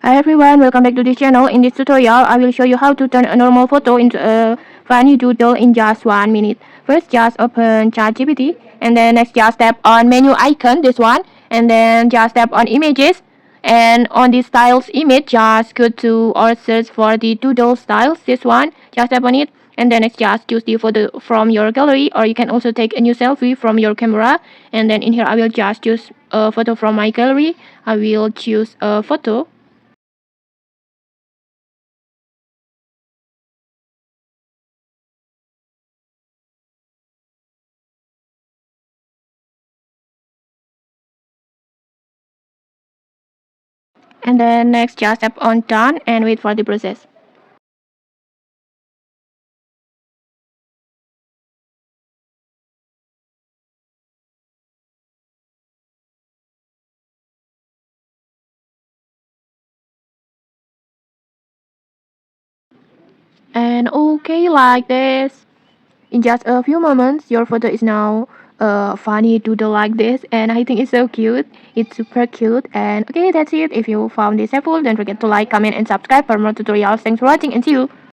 Hi everyone, welcome back to this channel. In this tutorial, I will show you how to turn a normal photo into a funny doodle in just 1 minute. First, just open ChatGPT, and then next just tap on menu icon, this one, and then just tap on images. And on the styles image, just go to or search for the doodle styles, this one, just tap on it. And then next just choose the photo from your gallery, or you can also take a new selfie from your camera. And then in here I will just choose a photo from my gallery. I will choose a photo. And then next just tap on done and wait for the process. And okay, like this, in just a few moments your photo is now funny doodle like this, and I think it's so cute. It's super cute. And okay, that's it. If you found this helpful, don't forget to like, comment and subscribe for more tutorials. Thanks for watching and see you.